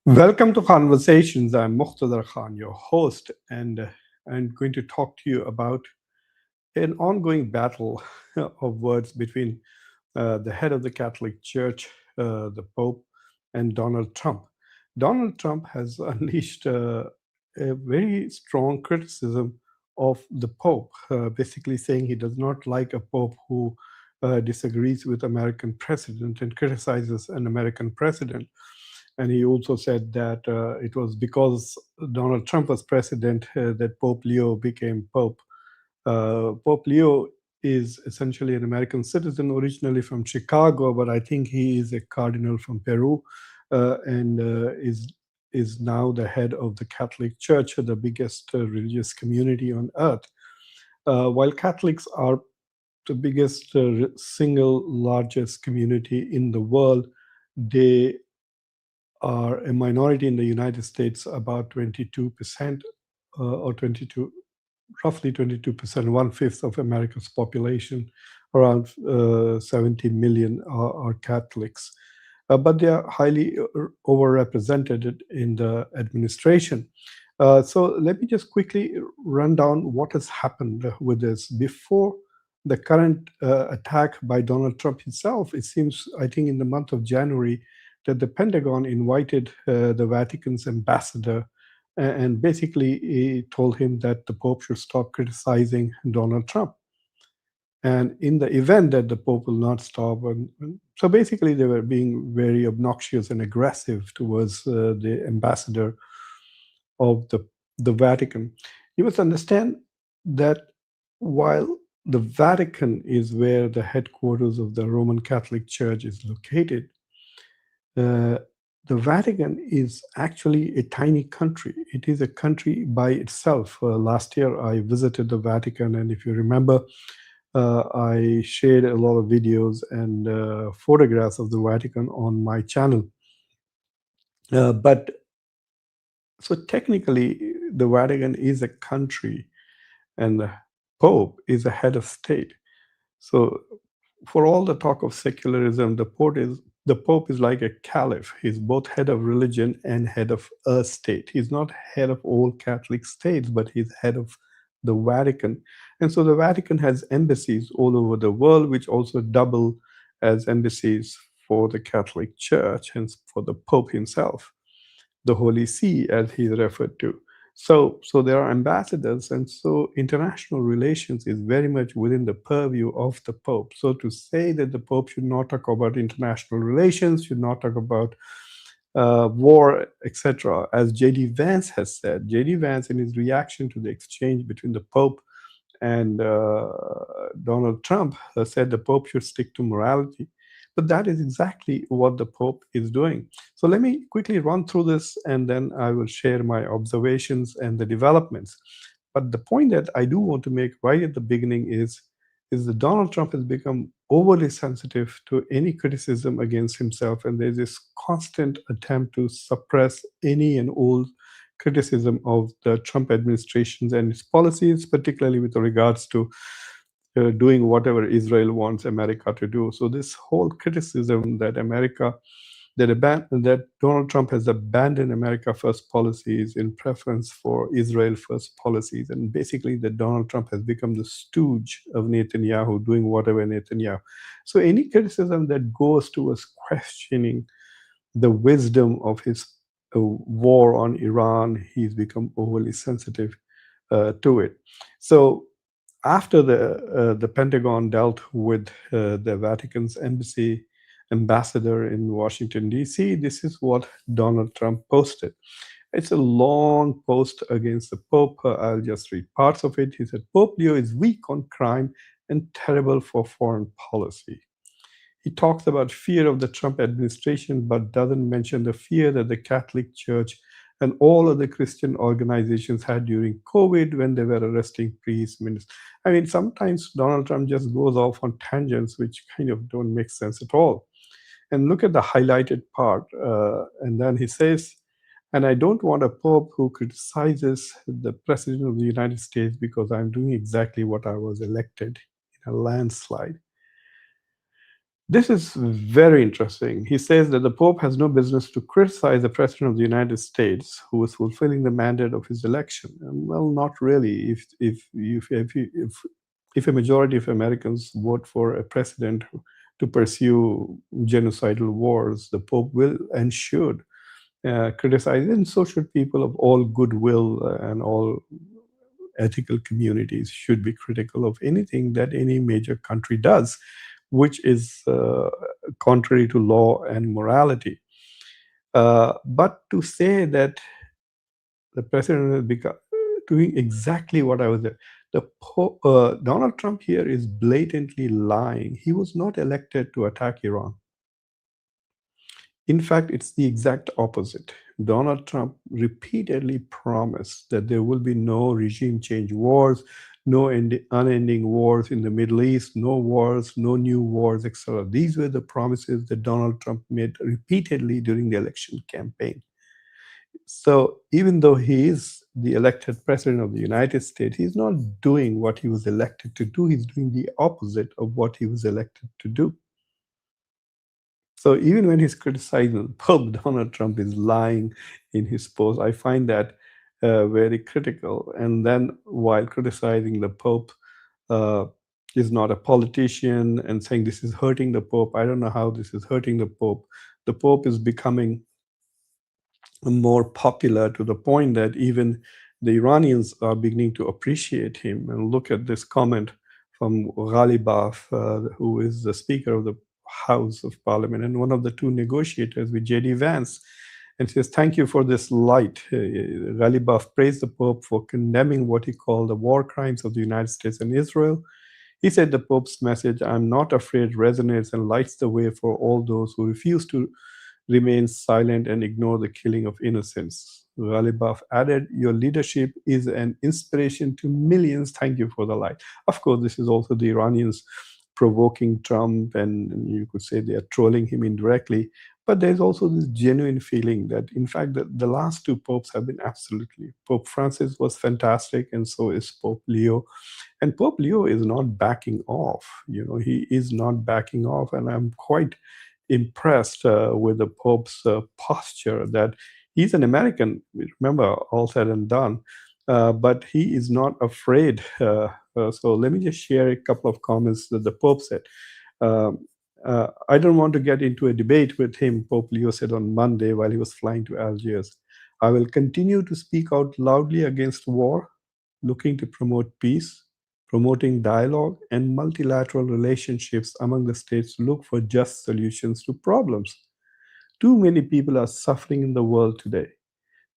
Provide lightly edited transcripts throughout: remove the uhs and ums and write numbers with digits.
Welcome to Conversations. I'm Muqtadar Khan, your host, and I'm going to talk to you about an ongoing battle of words between the head of the Catholic Church, the Pope, and Donald Trump. Donald Trump has unleashed a very strong criticism of the Pope, basically saying he does not like a Pope who disagrees with American president and criticizes an American president. And he also said that it was because Donald Trump was president that Pope Leo became Pope. Pope Leo is essentially an American citizen, originally from Chicago, but I think he is a cardinal from Peru, and is now the head of the Catholic Church, the biggest religious community on earth. While Catholics are the biggest single largest community in the world, they are a minority in the United States, about 22%, or 22, roughly 22%, one-fifth of America's population, around 70 million are Catholics. But they are highly overrepresented in the administration. So let me just quickly run down what has happened with this. Before the current attack by Donald Trump himself, it seems, I think in the month of January, that the Pentagon invited the Vatican's ambassador and basically he told him that the Pope should stop criticizing Donald Trump. And in the event that the Pope will not stop, so basically they were being very obnoxious and aggressive towards the ambassador of the Vatican. You must understand that while the Vatican is where the headquarters of the Roman Catholic Church is located, uh, the Vatican is actually a tiny country. It is a country by itself. Last year, I visited the Vatican, and if you remember, I shared a lot of videos and photographs of the Vatican on my channel. But so technically, the Vatican is a country, and the Pope is a head of state. So for all the talk of secularism, the Pope is like a caliph. He's both head of religion and head of a state. He's not head of all Catholic states, but he's head of the Vatican. And so the Vatican has embassies all over the world, which also double as embassies for the Catholic Church and for the Pope himself, the Holy See, as he's referred to. So there are ambassadors, and so international relations is very much within the purview of the Pope. So to say that the Pope should not talk about international relations, should not talk about war, etc., as J.D. Vance has said, J.D. Vance, in his reaction to the exchange between the Pope and Donald Trump, said the Pope should stick to morality. But that is exactly what the Pope is doing. So let me quickly run through this and then I will share my observations and the developments. But the point that I do want to make right at the beginning is that Donald Trump has become overly sensitive to any criticism against himself, and there's this constant attempt to suppress any and all criticism of the Trump administrations and its policies, particularly with regards to doing whatever Israel wants America to do. So this whole criticism that that Donald Trump has abandoned America First policies in preference for Israel First policies, and basically that Donald Trump has become the stooge of Netanyahu, doing whatever Netanyahu. So any criticism that goes towards questioning the wisdom of his war on Iran, he's become overly sensitive to it. So after the Pentagon dealt with the Vatican's embassy ambassador in Washington, D.C., this is what Donald Trump posted. It's a long post against the Pope. I'll just read parts of it. He said, Pope Leo is weak on crime and terrible for foreign policy. He talks about fear of the Trump administration, but doesn't mention the fear that the Catholic Church and all other Christian organizations had during COVID when they were arresting priests, ministers. I mean, sometimes Donald Trump just goes off on tangents which kind of don't make sense at all. And look at the highlighted part. And then he says, and I don't want a pope who criticizes the president of the United States because I'm doing exactly what I was elected in a landslide. This is very interesting. He says that the Pope has no business to criticize the President of the United States who is fulfilling the mandate of his election. Well, not really. If a majority of Americans vote for a president to pursue genocidal wars, the Pope will and should criticize it, and so should people of all goodwill and all ethical communities should be critical of anything that any major country does, which is contrary to law and morality. But to say that the president is doing exactly what I was there, Donald Trump here is blatantly lying. He was not elected to attack Iran. In fact, it's the exact opposite. Donald Trump repeatedly promised that there will be no regime change wars, no unending wars in the Middle East, no wars, no new wars, etc. These were the promises that Donald Trump made repeatedly during the election campaign. So even though he is the elected president of the United States, he's not doing what he was elected to do. He's doing the opposite of what he was elected to do. So even when he's criticizing Pope, Donald Trump is lying in his post. I find that very critical. And then while criticizing the Pope, uh, is not a politician and saying this is hurting the Pope. I don't know how this is hurting the Pope. The Pope is becoming more popular to the point that even the Iranians are beginning to appreciate him. And look at this comment from Ghalibaf, who is the Speaker of the House of Parliament and one of the two negotiators with J.D. Vance, and says, "Thank you for this light." Ghalibaf praised the Pope for condemning what he called the war crimes of the United States and Israel. He said the Pope's message, "I'm not afraid," resonates and lights the way for all those who refuse to remain silent and ignore the killing of innocents. Ghalibaf added, "Your leadership is an inspiration to millions. Thank you for the light." Of course, this is also the Iranians provoking Trump, and you could say they are trolling him indirectly. But there's also this genuine feeling that, in fact, the last two popes have been absolutely. Pope Francis was fantastic, and so is Pope Leo. And Pope Leo is not backing off. He is not backing off, and I'm quite impressed with the Pope's posture that he's an American, remember, all said and done, but he is not afraid. So let me just share a couple of comments that the Pope said. I don't want to get into a debate with him, Pope Leo said on Monday while he was flying to Algiers. "I will continue to speak out loudly against war, looking to promote peace, promoting dialogue and multilateral relationships among the states to look for just solutions to problems. Too many people are suffering in the world today.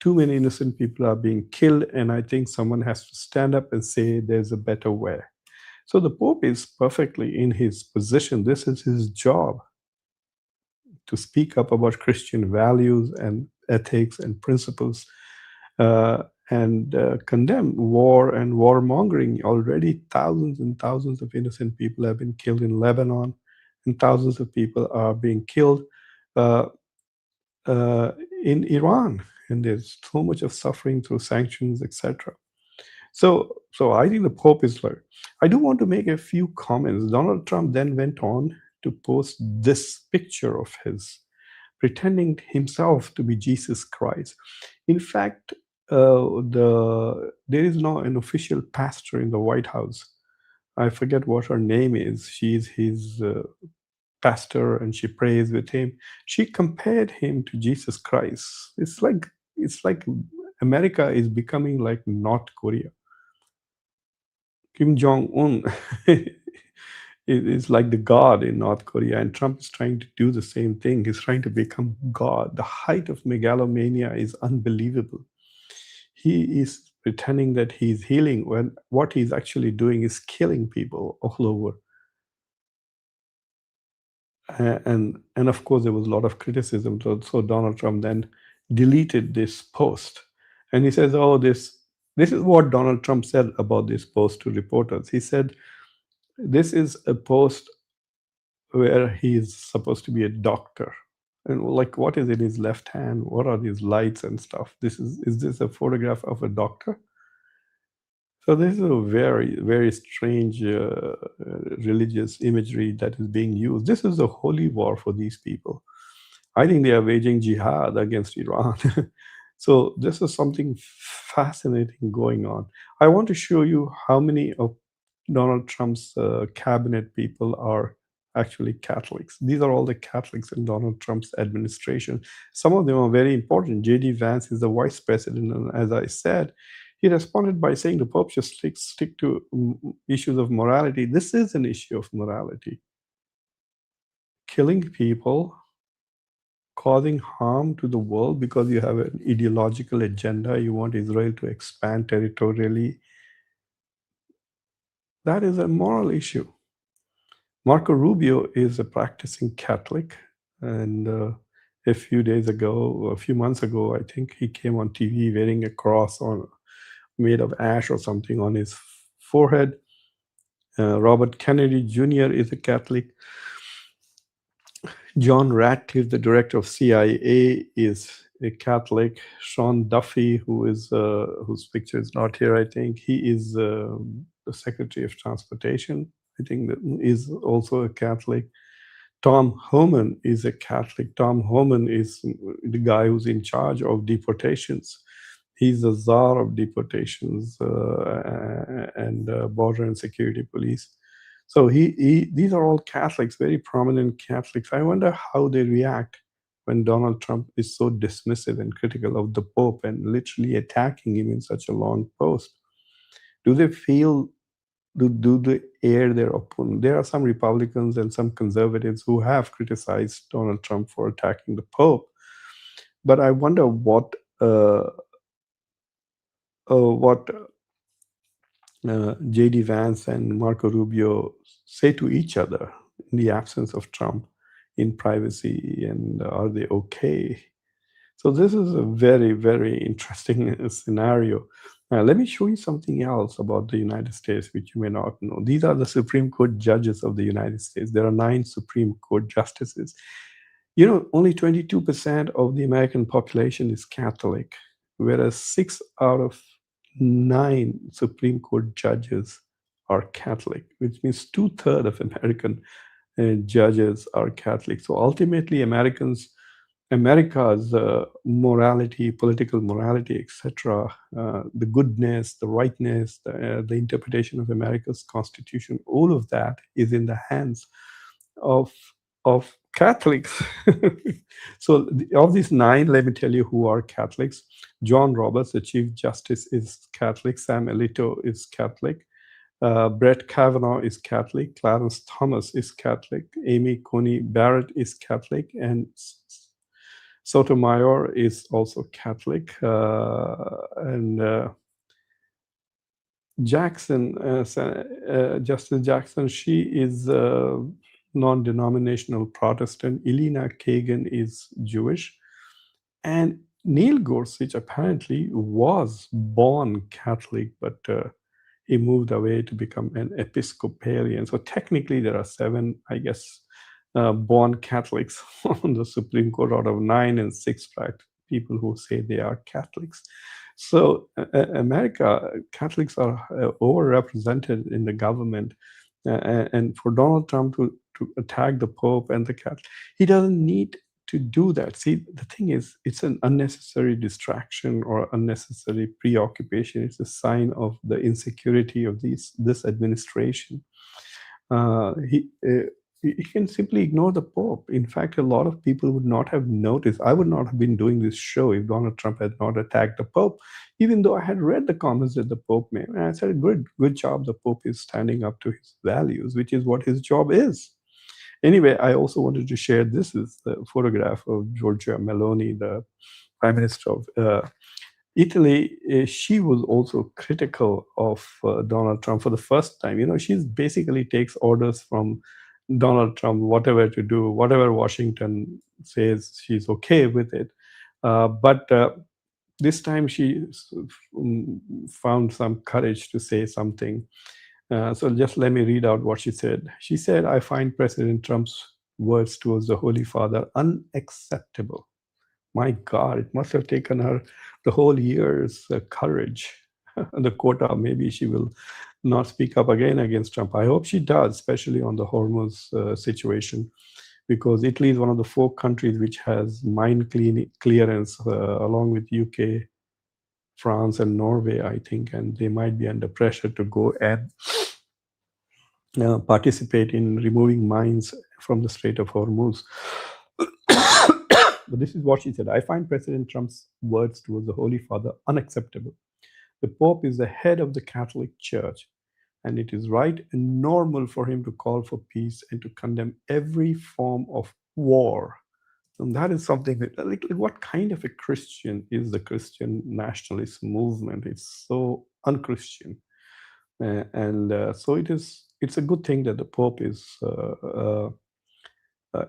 Too many innocent people are being killed, and I think someone has to stand up and say there's a better way." So the Pope is perfectly in his position. This is his job, to speak up about Christian values and ethics and principles, and condemn war and warmongering. Already, thousands and thousands of innocent people have been killed in Lebanon, and thousands of people are being killed uh, uh, in Iran. And there's so much of suffering through sanctions, etc. So I think the Pope is right. I do want to make a few comments. Donald Trump then went on to post this picture of his, pretending himself to be Jesus Christ. In fact, there is now an official pastor in the White House. I forget what her name is. She's his pastor, and she prays with him. She compared him to Jesus Christ. It's like America is becoming like North Korea. Kim Jong Un is like the god in North Korea, and Trump is trying to do the same thing. He's trying to become God. The height of megalomania is unbelievable. He is pretending that he's healing when what he's actually doing is killing people all over. And of course, there was a lot of criticism. So Donald Trump then deleted this post, and he says, "Oh, this is what Donald Trump said about this post to reporters." He said, "This is a post where he's supposed to be a doctor. And like, what is in his left hand? What are these lights and stuff? Is this a photograph of a doctor?" So this is a very, very strange religious imagery that is being used. This is a holy war for these people. I think they are waging jihad against Iran. So this is something fascinating going on. I want to show you how many of Donald Trump's cabinet people are actually Catholics. These are all the Catholics in Donald Trump's administration. Some of them are very important. J.D. Vance is the vice president, and as I said, he responded by saying the Pope should stick to issues of morality. This is an issue of morality. Killing people, causing harm to the world because you have an ideological agenda, you want Israel to expand territorially, that is a moral issue. Marco Rubio is a practicing Catholic, and a few months ago, I think he came on TV wearing a cross on made of ash or something on his forehead. Robert Kennedy Jr. is a Catholic. John Ratcliffe, the director of CIA, is a Catholic. Sean Duffy, whose picture is not here, I think he is the Secretary of Transportation. I think that is also a Catholic. Tom Homan is a Catholic. Tom Homan is the guy who's in charge of deportations. He's the czar of deportations and border and security police. So these are all Catholics, very prominent Catholics. I wonder how they react when Donald Trump is so dismissive and critical of the Pope and literally attacking him in such a long post. Do they feel do they air their opponent? There are some Republicans and some conservatives who have criticized Donald Trump for attacking the Pope, but I wonder what J.D. Vance and Marco Rubio say to each other in the absence of Trump in privacy, and are they okay? So this is a very, very interesting scenario. Let me show you something else about the United States, which you may not know. These are the Supreme Court judges of the United States. There are 9 Supreme Court justices. You know, only 22% of the American population is Catholic, whereas 6 out of 9 Supreme Court judges are Catholic, which means two-thirds of American judges are Catholic. So ultimately, America's morality, political morality, etc., the goodness, the rightness, the interpretation of America's Constitution, all of that is in the hands of of Catholics. So of these 9, let me tell you who are Catholics. John Roberts, the Chief Justice, is Catholic. Sam Alito is Catholic. Brett Kavanaugh is Catholic. Clarence Thomas is Catholic. Amy Coney Barrett is Catholic. And Sotomayor is also Catholic. And Jackson, Justice Jackson, she is non-denominational Protestant. Elena Kagan is Jewish. And Neil Gorsuch apparently was born Catholic, but he moved away to become an Episcopalian. So technically there are 7, I guess, born Catholics on the Supreme Court out of 9, and 6 people who say they are Catholics. So America, Catholics are overrepresented in the government. And for Donald Trump to attack the Pope and the Catholic, he doesn't need to do that. See, the thing is, it's an unnecessary distraction or unnecessary preoccupation. It's a sign of the insecurity of this administration. He can simply ignore the Pope. In fact, a lot of people would not have noticed. I would not have been doing this show if Donald Trump had not attacked the Pope, even though I had read the comments that the Pope made. And I said, good job. The Pope is standing up to his values, which is what his job is. Anyway, I also wanted to share, this is the photograph of Giorgia Meloni, the Prime Minister of Italy. She was also critical of Donald Trump for the first time. You know, she basically takes orders from Donald Trump, whatever to do, whatever Washington says, she's okay with it. But this time she found some courage to say something. So just let me read out what she said. She said, "I find President Trump's words towards the Holy Father unacceptable." My God, it must have taken her the whole year's courage. the quota, maybe she will not speak up again against Trump. I hope she does, especially on the Hormuz situation, because Italy is one of the 4 countries which has mine clearance, along with UK, France, and Norway, I think, and they might be under pressure to go and participate in removing mines from the Strait of Hormuz. But this is what she said: I find President Trump's words towards the Holy Father unacceptable. The Pope is the head of the Catholic Church, and it is right and normal for him to call for peace and to condemn every form of war. And that is something that, like, what kind of a Christian is the Christian nationalist movement? It's so unchristian. And so it's a good thing that the Pope is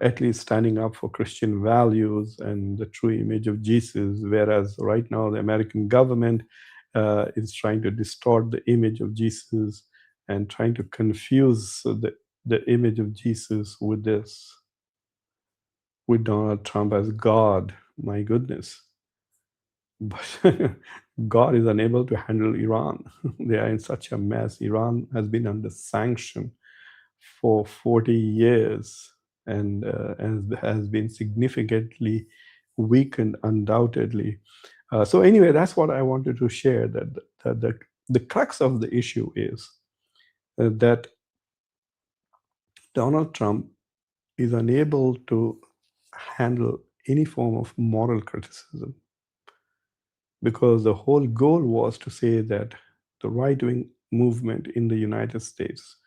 at least standing up for Christian values and the true image of Jesus, whereas right now the American government is trying to distort the image of Jesus and trying to confuse the image of Jesus with with Donald Trump as God. My goodness. But God is unable to handle Iran. They are in such a mess. Iran has been under sanction for 40 years and has been significantly weakened, undoubtedly. So anyway, that's what I wanted to share. That the crux of the issue is that Donald Trump is unable to handle any form of moral criticism, because the whole goal was to say that the right-wing movement in the United States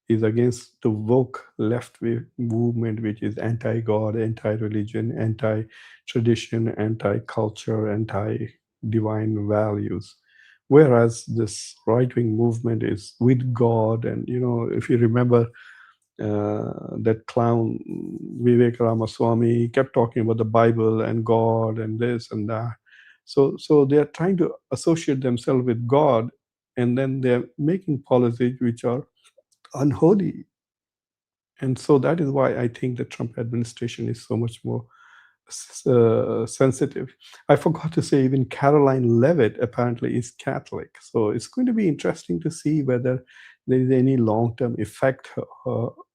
is against the woke left-wing movement, which is anti-God, anti-religion, anti-tradition, anti-culture, anti-divine values. Whereas this right-wing movement is with God. And, if you remember, that clown Vivek Ramaswamy kept talking about the Bible and God and this and that. So they are trying to associate themselves with God, and then they're making policies which are unholy. And so that is why I think the Trump administration is so much more sensitive. I forgot to say, even Caroline Levitt apparently is Catholic. So it's going to be interesting to see whether there is any long-term effect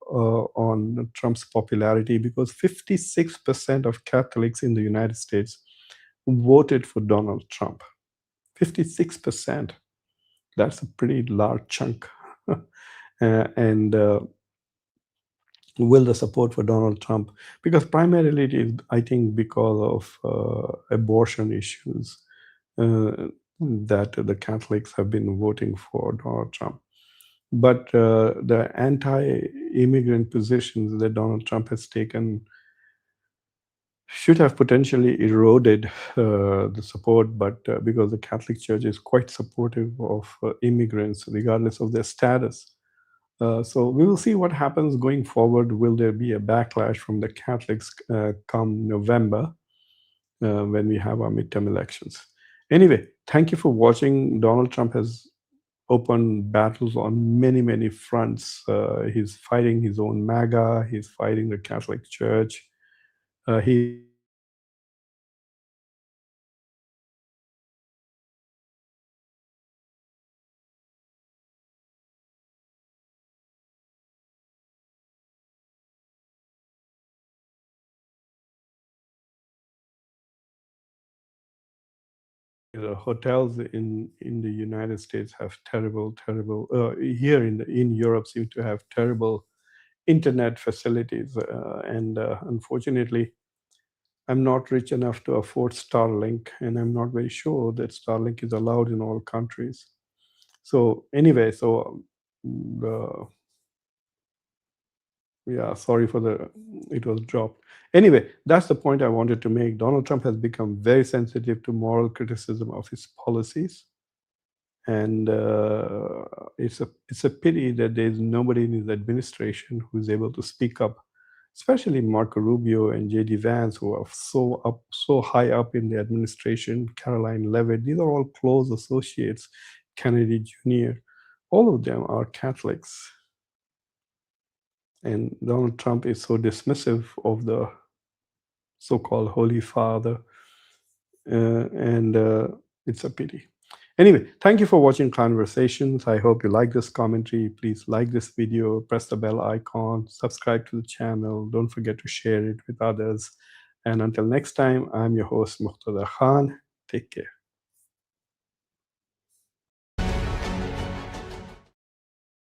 on Trump's popularity, because 56% of Catholics in the United States voted for Donald Trump. 56%. That's a pretty large chunk. And will the support for Donald Trump, because primarily it is, I think, because of abortion issues, that the Catholics have been voting for Donald Trump. But the anti-immigrant positions that Donald Trump has taken should have potentially eroded the support, but because the Catholic Church is quite supportive of immigrants, regardless of their status. So we will see what happens going forward. Will there be a backlash from the Catholics come November, when we have our midterm elections? Anyway, thank you for watching. Donald Trump has opened battles on many, many fronts. He's fighting his own MAGA. He's fighting the Catholic Church. He's fighting the hotels in the United States have terrible. Here in Europe seem to have terrible internet facilities, and unfortunately, I'm not rich enough to afford Starlink, and I'm not very sure that Starlink is allowed in all countries. So anyway, the yeah, sorry for the it was dropped. Anyway, that's the point I wanted to make. Donald Trump has become very sensitive to moral criticism of his policies, and it's a pity that there's nobody in his administration who is able to speak up, especially Marco Rubio and J.D. Vance, who are so high up in the administration. Caroline Levitt, these are all close associates. Kennedy Jr., all of them are Catholics, and Donald Trump is so dismissive of the so-called Holy Father, and it's a pity. Anyway, thank you for watching Conversations. I hope you like this commentary. Please like this video, press the bell icon, subscribe to the channel. Don't forget to share it with others. And until next time, I'm your host, Muqtada Khan. Take care.